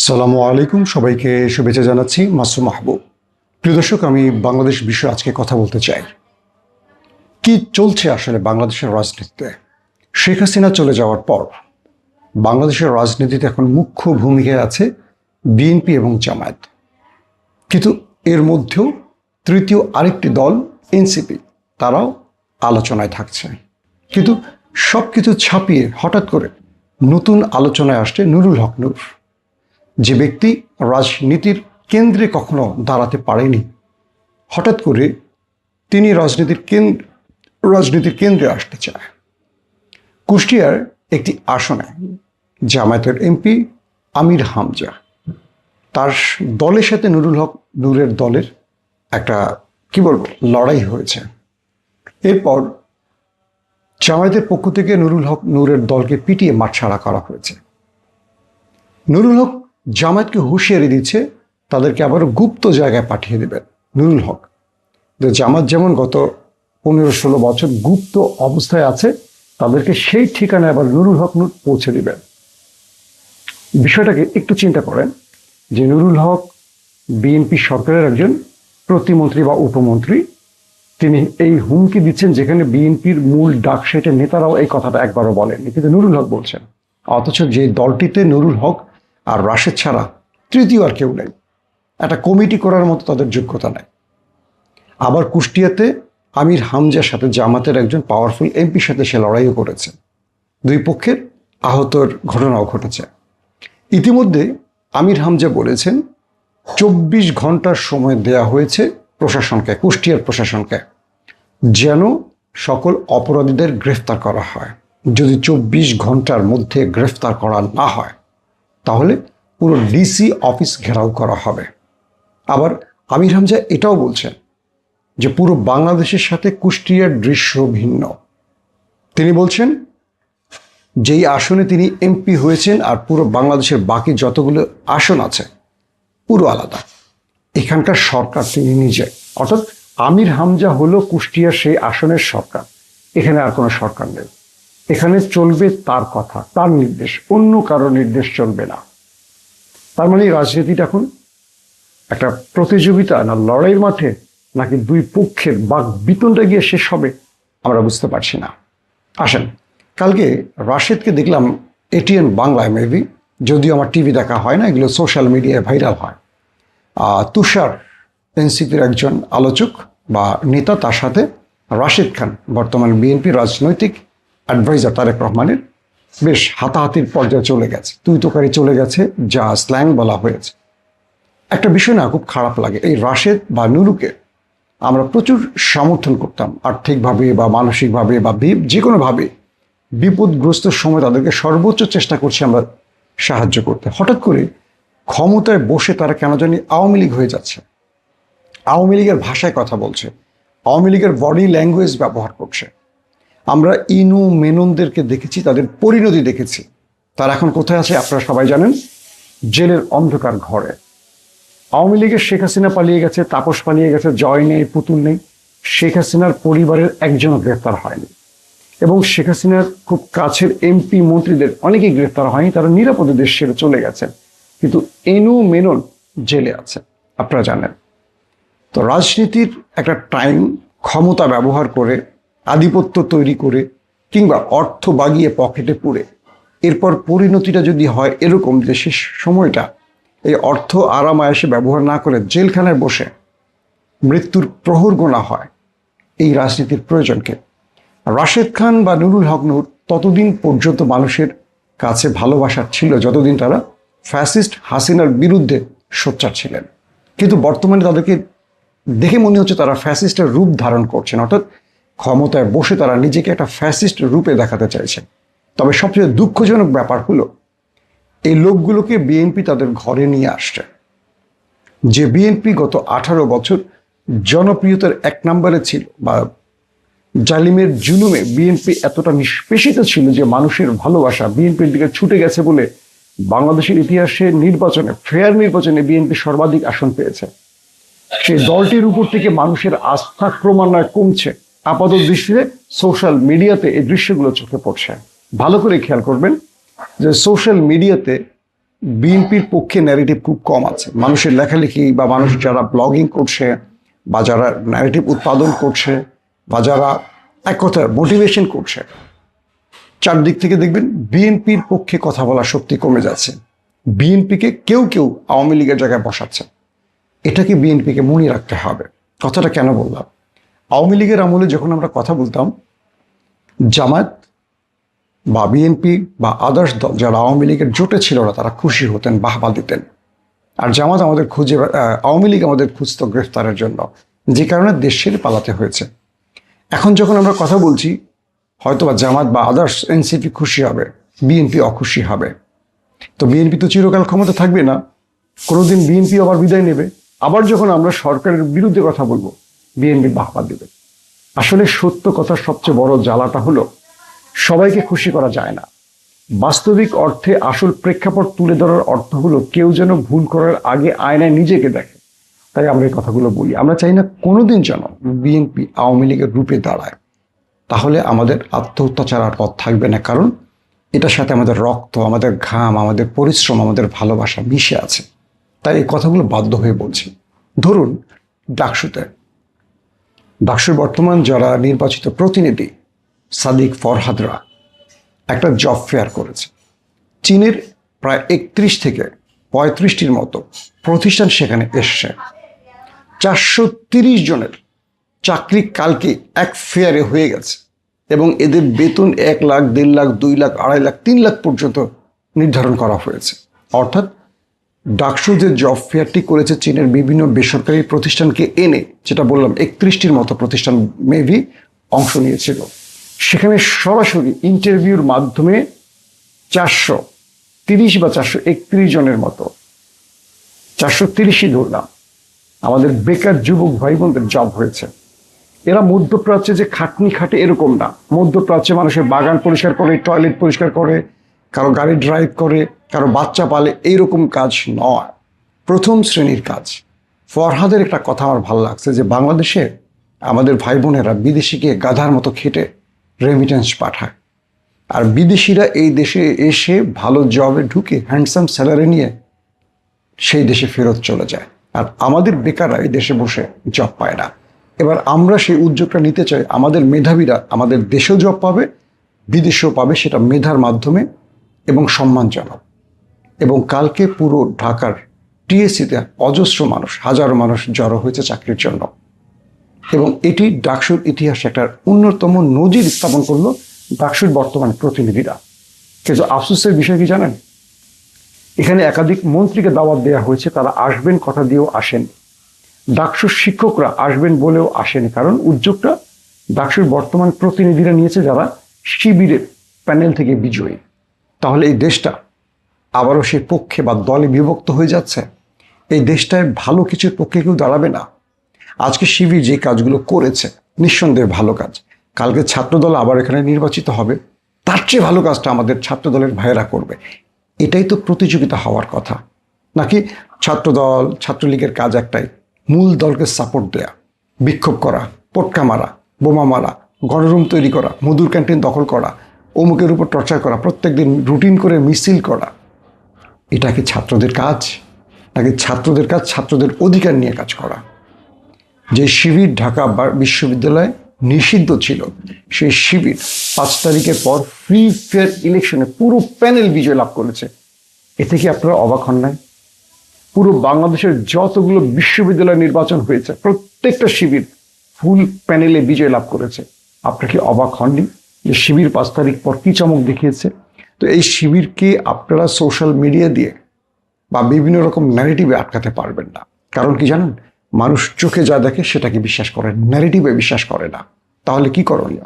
আসসালামু আলাইকুম, সবাইকে শুভেচ্ছা জানাচ্ছি। মাসুম মাহবুব। প্রিয় দর্শক, আমি বাংলাদেশ বিষয়ে আজকে কথা বলতে চাই। কি চলছে আসলে বাংলাদেশের রাজনীতিতে? শেখ হাসিনা চলে যাওয়ার পর বাংলাদেশের রাজনীতিতে এখন মুখ্য ভূমিকায় আছে বিএনপি এবং জামায়াত। কিন্তু এর মধ্যেও তৃতীয় আরেকটি দল এনসিপি, তারাও আলোচনায় থাকছে। কিন্তু সব কিছু ছাপিয়ে হঠাৎ করে নতুন আলোচনায় আসছে নুরুল হক নূর, যে ব্যক্তি রাজনীতির কেন্দ্রে কখনো দাঁড়াতে পারেনি। হঠাৎ করে তিনি রাজনীতির কেন্দ্রে আসতে চায়। কুষ্টিয়ার একটি আসনে জামায়াতের এমপি আমির হামজা, তার দলের সাথে নুরুল হক নূরের দলের একটা লড়াই হয়েছে। এরপর জামায়াতের পক্ষ থেকে নুরুল হক নূরের দলকে পিটিয়ে মাঠ ছাড়া করা হয়েছে। নুরুল হক জামায়াতকে হুঁশিয়ারি দিচ্ছে তাদেরকে আবারও গুপ্ত জায়গায় পাঠিয়ে দেবেন। নুরুল হক, জামাত যেমন গত 15-16 বছর গুপ্ত অবস্থায় আছে, তাদেরকে সেই ঠিকানায় আবার নুরুল হক নূর পৌঁছে দিবেন। বিষয়টাকে একটু চিন্তা করেন যে নুরুল হক বিএনপি সরকারের একজন প্রতিমন্ত্রী বা উপমন্ত্রী, তিনি এই হুমকি দিচ্ছেন যেখানে বিএনপির মূল ডাকসেটের নেতারাও এই কথাটা একবারও বলেননি, কিন্তু নুরুল হক বলছেন। অথচ যে দলটিতে নুরুল হক আর রাশেদ ছাড়া তৃতীয় আর কেউ নেই, একটা কমিটি করার মতো তাদের যোগ্যতা নেই। আবার কুষ্টিয়াতে আমির হামজার সাথে জামাতের একজন পাওয়ারফুল এমপির সাথে সে লড়াইও করেছে। দুই পক্ষের আহতর ঘটনাও ঘটেছে। ইতিমধ্যে আমির হামজা বলেছেন 24 ঘন্টার সময় দেয়া হয়েছে প্রশাসনকে, কুষ্টিয়ার প্রশাসনকে, যেন সকল অপরাধীদের গ্রেফতার করা হয়। যদি 24 ঘন্টার মধ্যে গ্রেফতার করা না হয় তাহলে পুরো ডিসি অফিস ঘেরাও করা হবে। আবার আমির হামজা এটাও বলছেন যে পুরো বাংলাদেশের সাথে কুষ্টিয়ার দৃশ্য ভিন্ন। তিনি বলছেন যেই আসনে তিনি এমপি হয়েছেন আর পুরো বাংলাদেশের বাকি যতগুলো আসন আছে পুরো আলাদা। এখানকার সরকার তিনি নিজে, অর্থাৎ আমির হামজা হলো কুষ্টিয়ার সেই আসনের সরকার। এখানে আর কোনো সরকার নেই, এখানে চলবে তার কথা, তার নির্দেশ, অন্য কারো নির্দেশ চলবে না। তার মানে রাজনীতিটা এখন একটা প্রতিযোগিতা না লড়াইয়ের মাঠে, নাকি দুই পক্ষের বাক বিতণ্ডা গিয়ে শেষ হবে আমরা বুঝতে পারছি না। আসেন, কালকে রাশেদকে দেখলাম এটিএন বাংলায়, মেবি, যদিও আমার টিভি দেখা হয় না, এগুলো সোশ্যাল মিডিয়ায় ভাইরাল হয়। তুষার এনসিপির একজন আলোচক বা নেতা, তার সাথে রাশেদ খান, বর্তমান বিএনপি রাজনৈতিক অ্যাডভাইজার তারেক রহমানের, বেশ হাতাহাতির পর্যায়ে চলে গেছে, তুই তোকারি চলে গেছে, যা স্ল্যাং বলা হয়েছে। একটা বিষয় না খুব খারাপ লাগে, এই রাশেদ বা নুরুকে আমরা প্রচুর সমর্থন করতাম আর্থিকভাবে বা মানসিকভাবে বা যে কোনোভাবে। বিপদগ্রস্ত সময় তাদেরকে সর্বোচ্চ চেষ্টা করছি আমরা সাহায্য করতে। হঠাৎ করে ক্ষমতায় বসে তারা কেন জানি আওয়ামী লীগ হয়ে যাচ্ছে, আওয়ামী লীগের ভাষায় কথা বলছে, আওয়ামী লীগের বডি ল্যাঙ্গুয়েজ ব্যবহার করছে। আমরা ইনু মেননদেরকে দেখেছি, তাদের পরিণতি দেখেছি। তারা এখন কোথায় আছে আপনারা সবাই জানেন, জেলের অন্ধকার ঘরে। আওয়ামী লীগের শেখ হাসিনা পালিয়ে গেছে, তাপস পালিয়ে গেছে, জয় নেই, পুতুল নেই। শেখ হাসিনার পরিবারের একজনও গ্রেফতার হয়নি, এবং শেখ হাসিনার খুব কাছের এমপি মন্ত্রীদের অনেকেই গ্রেফতার হয়নি, তারা নিরাপদে দেশ ছেড়ে চলে গেছেন। কিন্তু এনু মেনন জেলে আছে, আপনারা জানেন। তো রাজনীতির একটা টাইম ক্ষমতা ব্যবহার করে, আধিপত্য তৈরি করে, কিংবা অর্থ বাগিয়ে পকেটে পুরে, এরপর পরিণতিটা যদি হয় এরকম যে শেষ সময়টা এই অর্থ আরাম আয়েসে ব্যবহার না করে জেলখানায় বসে মৃত্যুর প্রহর গোনা হয়, এই রাজনীতির প্রয়োজনকে? রাশেদ খান বা নুরুল হক নূর ততদিন পর্যন্ত মানুষের কাছে ভালোবাসার ছিল যতদিন তারা ফ্যাসিস্ট হাসিনার বিরুদ্ধে সোচ্চার ছিলেন। কিন্তু বর্তমানে তাদেরকে দেখে মনে হচ্ছে তারা ফ্যাসিস্টের রূপ ধারণ করছেন, অর্থাৎ ক্ষমতায় বসে তারা নিজেকে একটা ফ্যাসিস্ট রূপে দেখাতে চাইছেন। তবে সবচেয়ে দুঃখজনক ব্যাপার হলো এই লোকগুলোকে বিএনপি তাদের ঘরে নিয়ে আসছে। যে বিএনপি গত 18 বছর জনপ্রিয়তার 1 নম্বরে ছিল, বা জালিমের জুলুমে বিএনপি এতটা নিষ্পেষিত ছিল যে মানুষের ভালোবাসা বিএনপির দিকে ছুটে গেছে বলে বাংলাদেশের ইতিহাসে ফেয়ার নির্বাচনে বিএনপি সর্বাধিক আসন পেয়েছে। সেই দলটির উপর থেকে মানুষের আস্থা ক্রমান্বয়ে কমছে। আপাত দৃষ্টিতে সোশ্যাল মিডিয়াতে এই দৃশ্যগুলো চোখে পড়ছে। ভালো করে খেয়াল করবেন যে সোশ্যাল মিডিয়াতে বিএনপির পক্ষে ন্যারেটিভ খুব কম আছে। মানুষের লেখালেখি বা মানুষ যারা ব্লগিং করছে বা যারা ন্যারেটিভ উৎপাদন করছে বা যারা এক কথা মোটিভেশন করছে, চারদিক থেকে দেখবেন বিএনপির পক্ষে কথা বলার শক্তি কমে যাচ্ছে। বিএনপিকে কেউ কেউ আওয়ামী লীগের জায়গায় বসাচ্ছে। এটাকে বিএনপিকে মনে রাখতে হবে। কথাটা কেন বললাম? আওয়ামী লীগের আমলে যখন আমরা কথা বলতাম, জামায়াত বা বিএনপি বা আদার্স দল যারা আওয়ামী লীগের জোটে ছিল না তারা খুশি হতেন, বাহবা দিতেন। আর জামাত আমাদের আওয়ামী লীগ আমাদের খুঁজত গ্রেফতারের জন্য, যে কারণে দেশ ছেড়ে পালাতে হয়েছে। এখন যখন আমরা কথা বলছি, হয়তোবা জামাত বা আদার্স এনসিপি খুশি হবে, বিএনপি অখুশি হবে। তো বিএনপি তো চিরকাল ক্ষমতা থাকবে না, কোনোদিন বিএনপি আবার বিদায় নেবে। আবার যখন আমরা সরকারের বিরুদ্ধে কথা বলবো, বিএনপি বাহবা দেবে। আসলে সত্য কথার সবচেয়ে বড় জ্বালাটা হলো সবাইকে খুশি করা যায় না। বাস্তবিক অর্থে আসল প্রেক্ষাপট তুলে ধরার অর্থ হলো কেউ যেন ভুল করার আগে আয়নায় নিজেকে দেখে। তাই আমরা এই কথাগুলো বলি। আমরা চাই না কোনোদিন যেন বিএনপি আওয়ামী লীগের রূপে দাঁড়ায়। তাহলে আমাদের আত্মহত্যা ছাড়ার পথ থাকবে না, কারণ এটার সাথে আমাদের রক্ত, আমাদের ঘাম, আমাদের পরিশ্রম, আমাদের ভালোবাসা মিশে আছে। তাই এই কথাগুলো বাধ্য হয়ে বলছি। ধরুন ডাকসুর বর্তমান যারা নির্বাচিত প্রতিনিধি সাদিক ফরহাদরা একটা জব ফেয়ার করেছে। চীনের প্রায় 31 থেকে 35টির মতো প্রতিষ্ঠান সেখানে এসছে। 430 জনের চাকরি কালকে এক ফেয়ারে হয়ে গেছে এবং এদের বেতন 1 লাখ, 1.5 লাখ, 2 লাখ, 2.5 লাখ, 3 লাখ পর্যন্ত নির্ধারণ করা হয়েছে। অর্থাৎ ডাকসু যে জব ফেয়ারটি করেছে চীনের বিভিন্ন বেসরকারি প্রতিষ্ঠানকে এনে, যেটা বললাম 31টির মতো প্রতিষ্ঠান মেবি অংশ নিয়েছিল, সেখানে সরাসরি ইন্টারভিউর মাধ্যমে 430 বা 431 জনের মতো, 430ই ধরলাম, আমাদের বেকার যুবক ভাই বোনদের জব হয়েছে। এরা মধ্যপ্রাচ্যে যে খাটনি খাটে এরকম না। মধ্যপ্রাচ্যে মানুষের বাগান পরিষ্কার করে, টয়লেট পরিষ্কার করে, কারো গাড়ি ড্রাইভ করে, কারো বাচ্চা পালে, এইরকম কাজ নয়, প্রথম শ্রেণীর কাজ। ফরহাদের একটা কথা আমার ভালো লাগছে, যে বাংলাদেশে আমাদের ভাই বোনেরা বিদেশে গিয়ে গাধার মতো খেটে রেমিটেন্স পাঠায়, আর বিদেশিরা এই দেশে এসে ভালো জবে ঢুকে হ্যান্ডসাম স্যালারি নিয়ে সেই দেশে ফেরত চলে যায়, আর আমাদের বেকাররা এই দেশে বসে জব পায় না। এবার আমরা সেই উদ্যোগটা নিতে চাই। আমাদের মেধাবীরা আমাদের দেশেও জব পাবে, বিদেশেও পাবে, সেটা মেধার মাধ্যমে এবং সম্মানজনক। এবং কালকে পুরো ঢাকার টিএসসিতে অজস্র মানুষ, হাজারো মানুষ জড়ো হয়েছে চাকরির জন্য, এবং এটি ডাকসুর ইতিহাসে একটা অন্যতম নজির স্থাপন করলো ডাকসুর বর্তমান প্রতিনিধিরা। কিন্তু আফসোসের বিষয় কি জানেন? এখানে একাধিক মন্ত্রীকে দাওয়াত দেওয়া হয়েছে, তারা আসবেন কথা দিয়েও আসেন। ডাকসুর শিক্ষকরা আসবেন বলেও আসেনি, কারণ উদ্যোগটা ডাকসুর বর্তমান প্রতিনিধিরা নিয়েছে যারা শিবিরের প্যানেল থেকে বিজয়ী। তাহলে এই দেশটা আবারও সেই পক্ষে বা দলে বিভক্ত হয়ে যাচ্ছে। এই দেশটায় ভালো কিছুর পক্ষে কেউ দাঁড়াবে না। আজকে শিবির যে কাজগুলো করেছে নিঃসন্দেহে ভালো কাজ, কালকে ছাত্রদল আবার এখানে নির্বাচিত হবে, তার চেয়ে ভালো কাজটা আমাদের ছাত্রদলের ভাইয়েরা করবে। এটাই তো প্রতিযোগিতা হওয়ার কথা, নাকি ছাত্রদল ছাত্রলীগের কাজ একটাই, মূল দলকে সাপোর্ট দেয়া, বিক্ষোভ করা, পটকা মারা, বোমা মারা, গণরুম তৈরি করা, মধুর ক্যান্টিন দখল করা, অমুকের উপর টর্চার করা, প্রত্যেকদিন রুটিন করে মিছিল করা। এটা কি ছাত্রদের কাজ? নাকি ছাত্রদের কাজ ছাত্রদের অধিকার নিয়ে কাজ করা? যে শিবির ঢাকা বিশ্ববিদ্যালয়ে নিষিদ্ধ ছিল, সেই শিবির 5 তারিখের পর ফ্রি ফেয়ার ইলেকশনে পুরো প্যানেল বিজয় লাভ করেছে। এতে কি আপনারা অবাক হন নাই? পুরো বাংলাদেশের যতগুলো বিশ্ববিদ্যালয় নির্বাচন হয়েছে প্রত্যেকটা শিবির ফুল প্যানেলে বিজয় লাভ করেছে। আপনারা কি অবাক হননি যে শিবির 5 তারিখ পর কি চমক দেখিয়েছে? তো এই শিবিরকে আপনারা সোশ্যাল মিডিয়া দিয়ে বা বিভিন্ন রকম ন্যারেটিভে আটকাতে পারবেন না। কারণ কি জানেন? মানুষ চোখে যা দেখে সেটাকে বিশ্বাস করে, ন্যারেটিভে বিশ্বাস করে না। তাহলে কি করণীয়?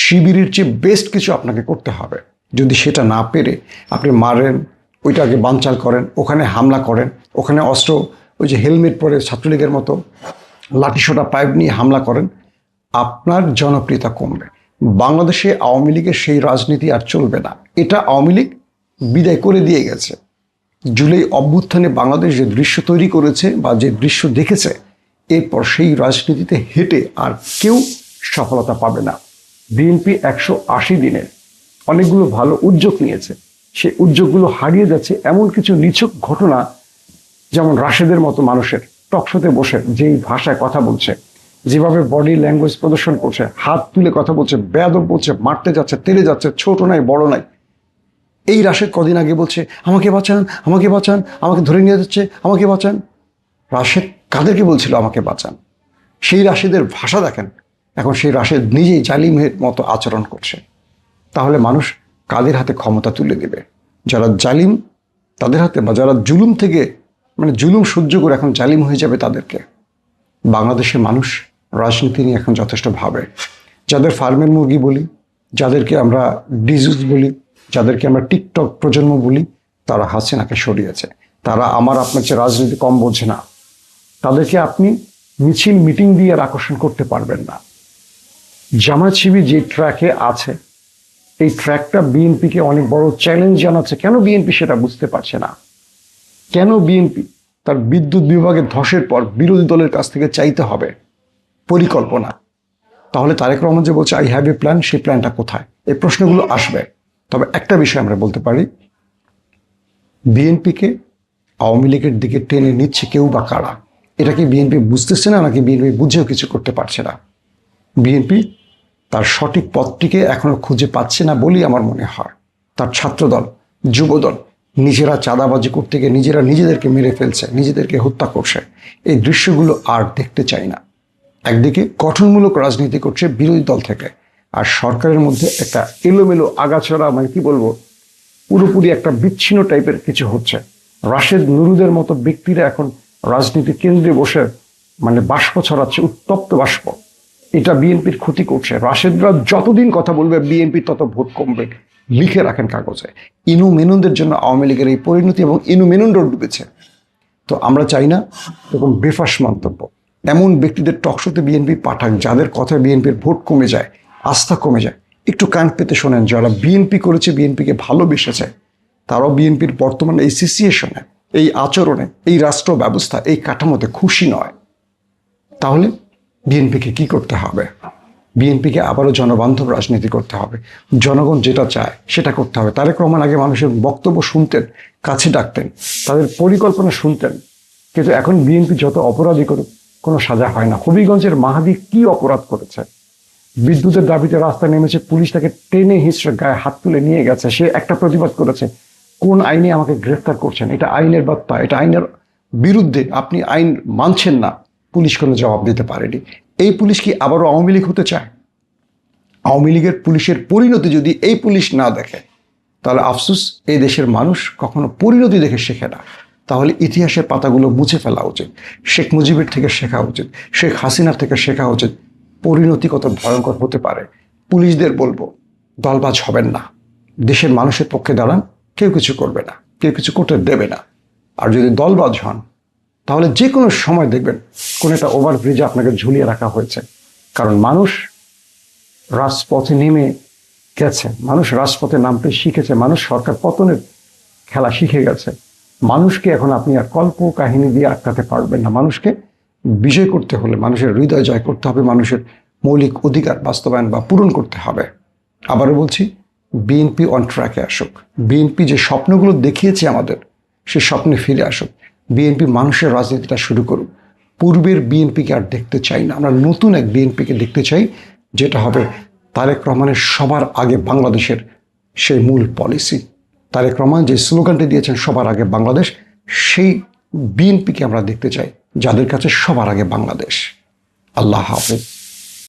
শিবিরের চেয়ে বেস্ট কিছু আপনাকে করতে হবে। যদি সেটা না পেরে আপনি মারেন, ওইটাকে বানচাল করেন, ওখানে হামলা করেন, ওখানে অস্ত্র, ওই যে হেলমেট পরে ছাত্রলীগের মতো লাঠিসোঁটা পাইপ নিয়ে হামলা করেন, আপনার জনপ্রিয়তা কমবে। বাংলাদেশে আওয়ামী লীগের সেই রাজনীতি আর চলবে না। এটা আওয়ামী লীগ বিদায় করে দিয়ে গেছে। জুলাই অভ্যুত্থানে বাংলাদেশ যে দৃশ্য তৈরি করেছে বা যে দৃশ্য দেখেছে, এরপর সেই রাজনীতিতে হেঁটে আর কেউ সফলতা পাবে না। বিএনপি 180 দিনে অনেকগুলো ভালো উদ্যোগ নিয়েছে, সেই উদ্যোগগুলো হারিয়ে যাচ্ছে। এমন কিছু নিছক ঘটনা, যেমন রাশেদের মতো মানুষের টকশোতে বসে যেই ভাষায় কথা বলছে, যেভাবে বডি ল্যাঙ্গুয়েজ প্রদর্শন করছে, হাত তুলে কথা বলছে, বেয়াদব বলছে, মারতে যাচ্ছে, তেড়ে যাচ্ছে, ছোট নাই বড় নাই। এই রাশেদ কদিন আগে বলছে আমাকে বাঁচান, আমাকে বাঁচান, আমাকে ধরে নিয়ে যাচ্ছে, আমাকে বাঁচান। রাশেদ কাদেরকে বলছিল আমাকে বাঁচান? সেই রাশেদের ভাষা দেখেন। এখন সেই রাশেদ নিজেই জালিমের মতো আচরণ করছে। তাহলে মানুষ কাদের হাতে ক্ষমতা তুলে দেবে? যারা জালিম তাদের হাতে, বা যারা জুলুম থেকে জুলুম সহ্য করে এখন জালিম হয়ে যাবে তাদেরকে? বাংলাদেশের মানুষ রাজনীতি নিয়ে এখন যথেষ্ট ভাবে। যাদের ফার্মের মুরগি বলি, যাদেরকে আমরা ডিজিজ বলি, যাদেরকে আমরা টিকটক প্রজন্ম বলি, তারা হাসিনাকে সরিয়েছে। তারা আমার আপনার চেয়ে রাজনীতি কম বোঝে না। তাদেরকে আপনি মিছিল মিটিং দিয়ে আর আকর্ষণ করতে পারবেন না। জামায়াত শিবির যে ট্র্যাকে আছে, এই ট্র্যাকটা বিএনপিকে অনেক বড় চ্যালেঞ্জ জানাচ্ছে। কেন বিএনপি সেটা বুঝতে পারছে না? কেন বিএনপি তার বিদ্যুৎ বিভাগের ধসের পর বিরোধী দলের কাছ থেকে চাইতে হবে পরিকল্পনা? তাহলে তারেক রহমান যে বলছে আই হ্যাভ এ প্ল্যান, সেই প্ল্যানটা কোথায়? এই প্রশ্নগুলো আসবে। তবে একটা বিষয় আমরা বলতে পারি, বিএনপিকে আওয়ামী লীগের দিকে টেনে নিচ্ছে কেউ বা কারা, এটা কি বিএনপি বুঝতেছে না, নাকি বিএনপি বুঝেও কিছু করতে পারছে না? বিএনপি তার সঠিক পথটিকে এখনো খুঁজে পাচ্ছে না বলেই আমার মনে হয়। তার ছাত্রদল, যুবদল নিজেরা চাঁদাবাজি করতে গিয়ে নিজেরা নিজেদেরকে মেরে ফেলছে, নিজেদেরকে হত্যা করছে। এই দৃশ্যগুলো আর দেখতে চাই না। একদিকে গঠনমূলক রাজনীতি করছে বিরোধী দল থেকে, আর সরকারের মধ্যে একটা এলোমেলো আগাছড়া, কি বলবো, পুরোপুরি একটা বিচ্ছিন্ন টাইপের কিছু হচ্ছে। রাশেদ নুরুদের মতো ব্যক্তিরা এখন রাজনীতি কেন্দ্রে বসে বাষ্প ছড়াচ্ছে, উত্তপ্ত বাষ্প। এটা বিএনপির ক্ষতি করছে। রাশেদরা যতদিন কথা বলবে বিএনপির তত ভোট কমবে। লিখে রাখেন কাগজে। ইনু মেনুনদের জন্য আওয়ামী লীগের এই পরিণতি, এবং ইনু মেনুনরাও ডুবেছে। তো আমরা চাই না এরকম বেফাস মন্তব্য। এমন ব্যক্তিদের টকশোতে বিএনপি পাঠাক, যাদের কথায় বিএনপির ভোট কমে যায়, আস্থা কমে যায়। একটু কান পেতে শোনেন, যারা বিএনপি করেছে, বিএনপিকে ভালোবেসেছে, তারাও বিএনপির বর্তমানে এই সিচুয়েশনে, এই আচরণে, এই রাষ্ট্র ব্যবস্থা, এই কাঠামোতে খুশি নয়। তাহলে বিএনপিকে কি করতে হবে? বিএনপিকে আবারও জনবান্ধব রাজনীতি করতে হবে। জনগণ যেটা চায় সেটা করতে হবে। তারেক রহমান আগে মানুষের বক্তব্য শুনতেন, কাছে ডাকতেন, তাদের পরিকল্পনা শুনতেন। কিন্তু এখন বিএনপি যত অপরাধী করুক, কোনো সাজা হয় না। হবিগঞ্জের মাহাদি কি অপরাধ করেছে? বিদ্যুতের দাবিতে রাস্তায় নেমেছে, পুলিশ তাকে টেনে হিঁচড়ে গায়ে হাত তুলে নিয়ে গেছে। সে একটা প্রতিবাদ করেছে, কোন আইনে আমাকে গ্রেফতার করছেন? এটা আইনের বার্তা, এটা আইনের বিরুদ্ধে। আপনি আইন মানছেন না। পুলিশ কোনো জবাব দিতে পারেনি। এই পুলিশ কি আবারও আওয়ামী লীগ হতে চায়? আওয়ামী লীগের পুলিশের পরিণতি যদি এই পুলিশ না দেখে, তাহলে আফসোস, এই দেশের মানুষ কখনো পরিণতি দেখে শেখে না। তাহলে ইতিহাসের পাতাগুলো মুছে ফেলা উচিত। শেখ মুজিবের থেকে শেখা উচিত, শেখ হাসিনার থেকে শেখা উচিত পরিণতি কত ভয়ঙ্কর হতে পারে। পুলিশদের বলবো, দলবাজ হবেন না। দেশের মানুষের পক্ষে দাঁড়ান। কেউ কিছু করবে না, কেউ কিছু করতে দেবে না। আর যদি দলবাজ হন, তাহলে যে কোনো সময় দেখবেন কোন একটা ওভারব্রিজে আপনাকে ঝুলিয়ে রাখা হয়েছে। কারণ মানুষ রাজপথে নেমে গেছে, মানুষ রাজপথে নামতে শিখেছে, মানুষ সরকার পতনের খেলা শিখে গেছে। মানুষকে এখন আপনি আর কল্প কাহিনী দিয়ে আটকাতে পারবেন না। মানুষকে বিজয় করতে হলে মানুষের হৃদয় জয় করতে হবে, মানুষের মৌলিক অধিকার বাস্তবায়ন বা পূরণ করতে হবে। আবারও বলছি, বিএনপি অন ট্র্যাকে আসুক। বিএনপি যে স্বপ্নগুলো দেখিয়েছে আমাদের, সে স্বপ্নে ফিরে আসুক। বিএনপি মানুষের রাজনীতিটা শুরু করুক। পূর্বের বিএনপিকে আর দেখতে চাই না। আমরা নতুন এক বিএনপিকে দেখতে চাই, যেটা হবে তারেক রহমানের সবার আগে বাংলাদেশের সেই মূল পলিসি। তারেক রহমান যে স্লোগানটি দিয়েছেন, সবার আগে বাংলাদেশ, সেই বিএনপিকে আমরা দেখতে চাই, যাদের কাছে সবার আগে বাংলাদেশ। আল্লাহ হাফেজ।